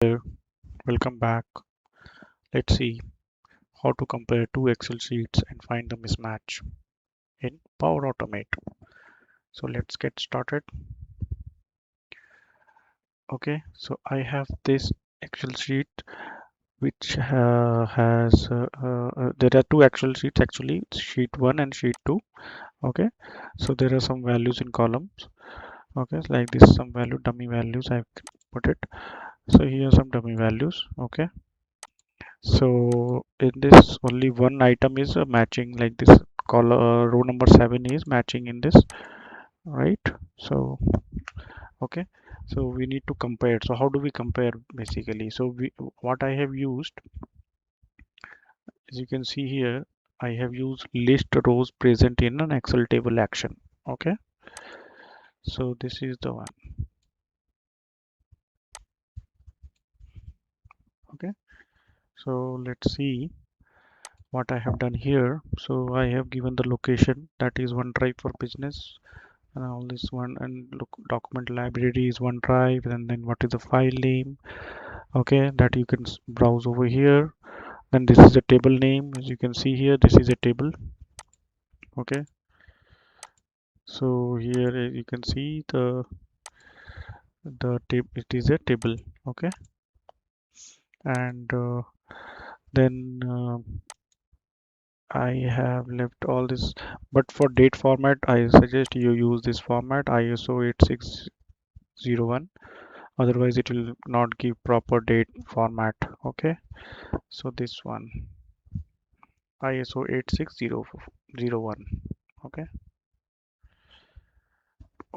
There, welcome back. Let's see how to compare two Excel sheets and find the mismatch in Power Automate. So let's get started. Okay, so I have this Excel sheet which there are two Excel sheets actually, sheet 1 and sheet 2. Okay, so there are some values in columns. Okay, like this, some value, dummy values I've put it. So here are some dummy values. Okay, so in this only one item is matching, like this row number 7 is matching in this, right? So okay, so we need to compare. So how do we compare basically? So what I have used, as you can see here, I have used list rows present in an Excel table action. Okay, so this is the one. Okay, so let's see what I have done here. So I have given the location, that is OneDrive for business, and all this one, and look, document library is OneDrive, and then what is the file name, okay, that you can browse over here. Then this is a table name, as you can see here, this is a table. Okay, so here you can see the table, it is a table. Okay, and then I have left all this, but for date format I suggest you use this format, ISO 8601, otherwise it will not give proper date format. Okay, so this one, ISO 86001.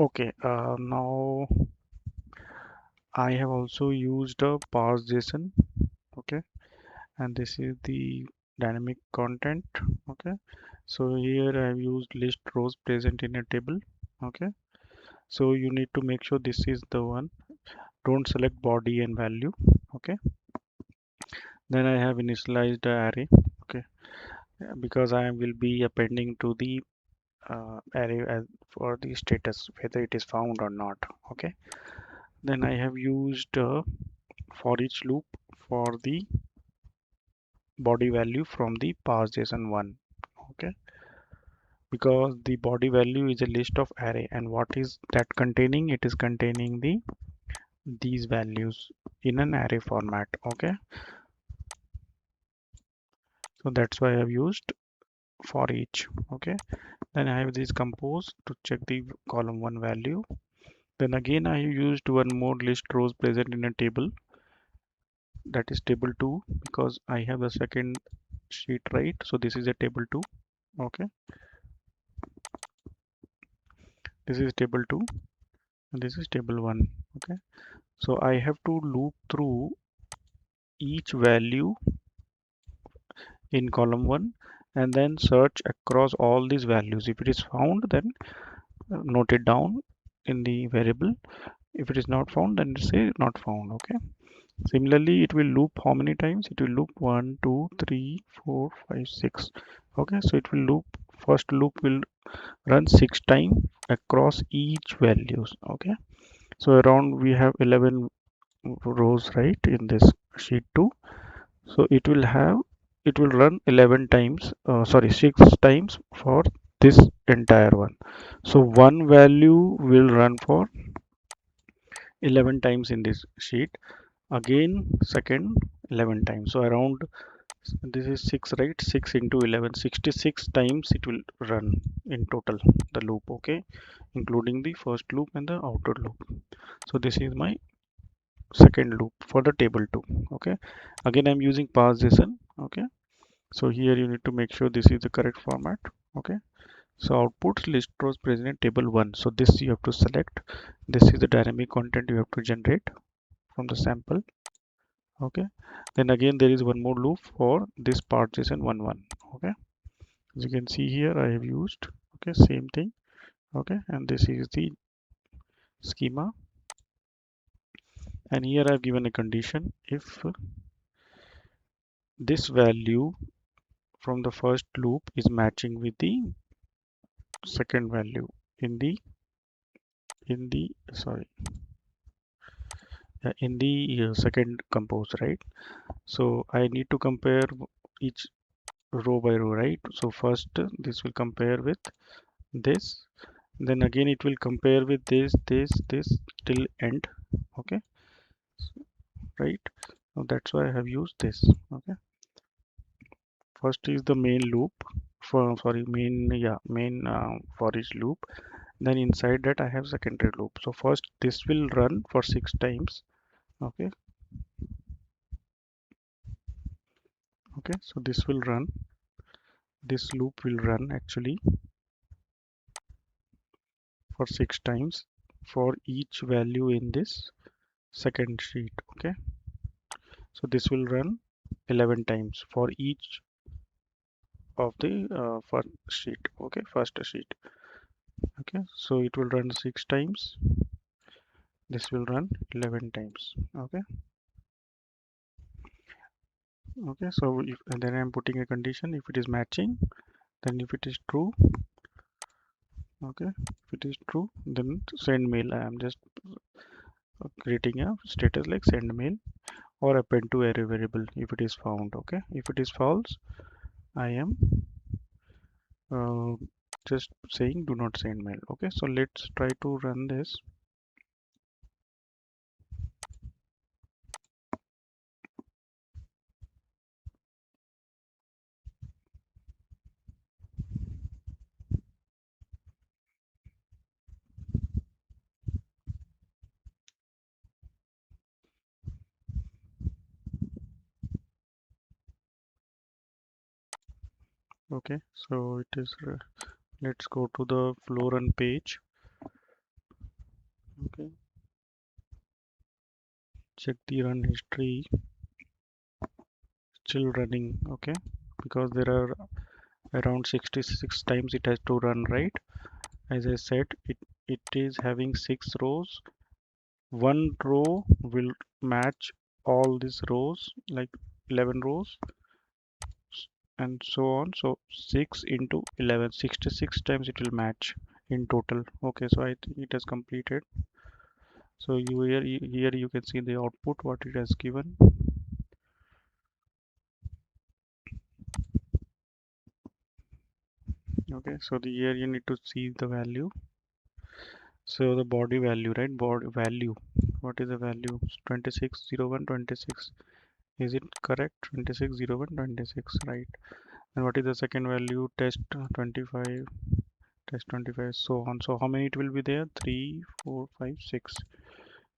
Okay, now I have also used a parse JSON. Okay, and this is the dynamic content. Okay, so here I have used list rows present in a table. Okay, so you need to make sure this is the one. Don't select body and value. Okay, then I have initialized the array. Okay, because I will be appending to the array as for the status whether it is found or not. Okay, then I have used for each loop for the body value from the parse JSON 1. Okay, because the body value is a list of array, and what is that containing? It is containing these values in an array format. Okay, so that's why I have used for each. Okay, then I have this compose to check the column 1 value. Then again I used one more list rows present in a table, that is table 2, because I have the second sheet, right? So this is a table 2. Okay, this is table 2 and this is table 1. Okay, so I have to loop through each value in column 1 and then search across all these values. If it is found, then note it down in the variable. If it is not found, then say not found. Okay, similarly it will loop how many times? It will loop 1 2 3 4 5 6. Okay, so it will loop, first loop will run 6 times across each values. Okay, so around we have 11 rows, right, in this sheet 2. So it will run 11 times, sorry, 6 times for this entire one. So one value will run for 11 times in this sheet, again second 11 times. So around, this is 6, right? 6 into 11, 66 times it will run in total, the loop. Okay, including the first loop and the outer loop. So this is my second loop for the table 2. Okay, again I'm using parse JSON. Okay, so here you need to make sure this is the correct format. Okay, so output list rows present in table 1. So this you have to select. This is the dynamic content you have to generate from the sample. Okay, then again there is one more loop for this part JSON 1 1. Okay, as you can see here I have used, okay, same thing. Okay, and this is the schema, and here I've given a condition: if this value from the first loop is matching with the second value in the sorry, in the second compose, right? So I need to compare each row by row, right? So first this will compare with this, then again it will compare with this till end. Okay, right? Now that's why I have used this. Okay, first is the main loop for sorry main yeah main for each loop. Then inside that I have secondary loop. So first this will run for 6 times. Okay, okay, so this loop will run actually for 6 times for each value in this second sheet. Okay, so this will run 11 times for each of the first sheet. Okay, first sheet. Okay, so it will run 6 times, this will run 11 times. Okay, okay, so if and then I'm putting a condition if it is matching, then if it is true, okay, if it is true, then send mail. I am just creating a status like send mail or append to array variable if it is found. Okay, if it is false, I am uh, just saying do not send mail. Okay, so let's try to run this. Okay, so it is let's go to the flow run page. Okay, check the run history, still running. Okay, because there are around 66 times it has to run, right? As I said, it is having 6 rows. One row will match all these rows, like 11 rows and so on. So 6 into 11, 66 times it will match in total. Okay, so I think it has completed. So here you can see the output what it has given. Okay, so the here you need to see the value. So the body value, right? Body value. What is the value? 2601 26. Is it correct? 2601 26, right? And what is the second value? Test 25, test 25, so on. So how many it will be there? 3, 4, 5, 6.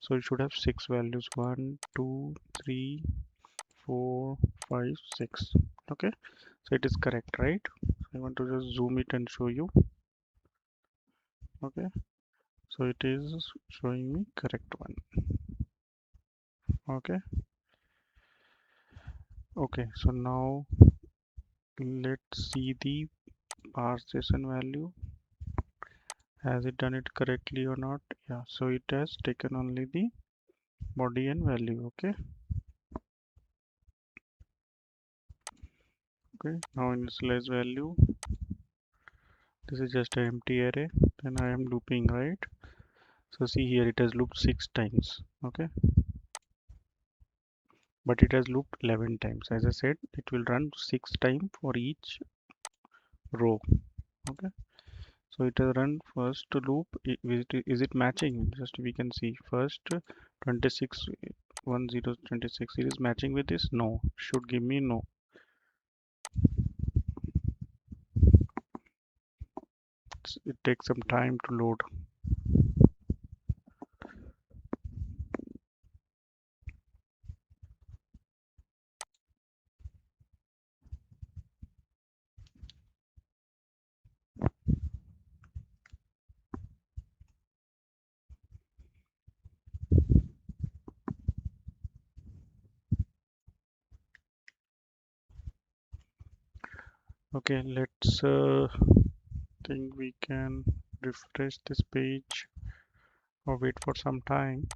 So it should have 6 values. 1, 2, 3, 4, 5, 6. Okay, so it is correct, right? I want to just zoom it and show you. Okay, so it is showing me correct one. Okay, okay, so now let's see the parse JSON value. Has it done it correctly or not? Yeah, so it has taken only the body and value. Okay, okay, now initialize value. This is just an empty array. Then I am looping, right? So see here it has looped 6 times. Okay, but it has looped 11 times. As I said, it will run 6 times for each row. Okay, so it has run first loop. Is it matching? Just we can see first 26 10 26. It is matching with this? No, should give me no. It takes some time to load. Okay, let's think we can refresh this page or wait for some time.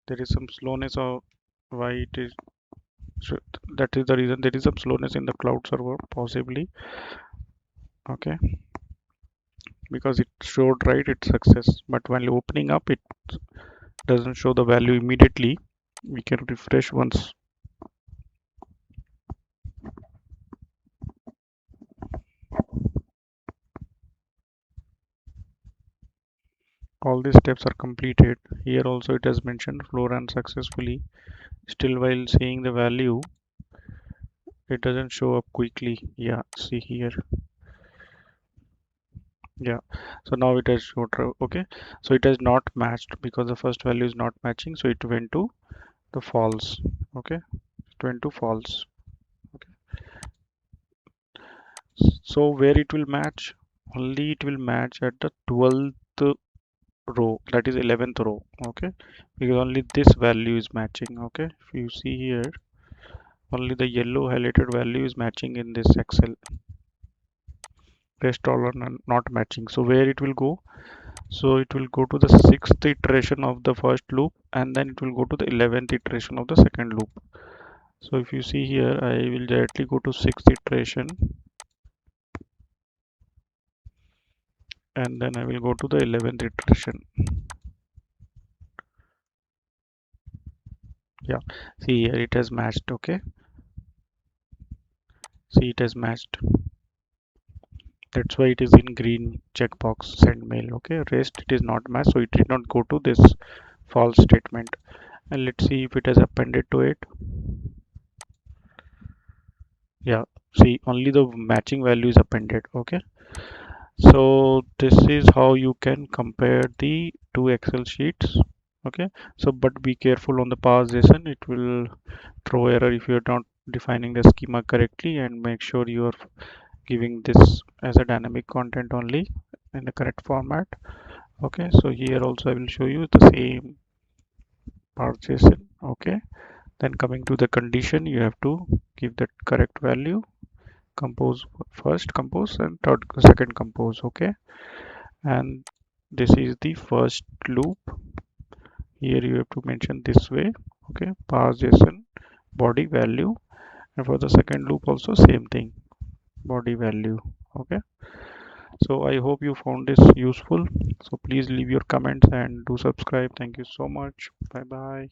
There is some slowness of why it is. So that is the reason there is some slowness in the cloud server possibly. Okay, because it showed right it's success, but while opening up it doesn't show the value immediately. We can refresh once. All these steps are completed. Here also it has mentioned flow ran successfully. Still while seeing the value, it doesn't show up quickly. Yeah, see here. Yeah, so now it has showed. Okay, so it has not matched because the first value is not matching. So it went to the false. Okay, it went to false. Okay, so where it will match? Only it will match at the 12th row, that is 11th row. Okay, because only this value is matching. Okay, if you see here, only the yellow highlighted value is matching in this Excel. Rest all are not matching. So where it will go? So it will go to the sixth iteration of the first loop, and then it will go to the 11th iteration of the second loop. So if you see here, I will directly go to sixth iteration, and then I will go to the 11th iteration. Yeah, see here it has matched. Okay, see it has matched. That's why it is in green checkbox send mail. Okay, rest it is not matched, so it did not go to this false statement. And let's see if it has appended to it. Yeah, see only the matching value is appended. Okay, so this is how you can compare the two Excel sheets. Okay, so but be careful on the parsation, it will throw error if you're not defining the schema correctly, and make sure you are giving this as a dynamic content only in the correct format. Okay, so here also I will show you the same parsation. Okay, then coming to the condition, you have to give that correct value, compose first compose and second compose. Okay, and this is the first loop. Here you have to mention this way. Okay, parse json body value, and for the second loop also same thing, body value. Okay, so I hope you found this useful. So please leave your comments and do subscribe. Thank you so much. Bye bye.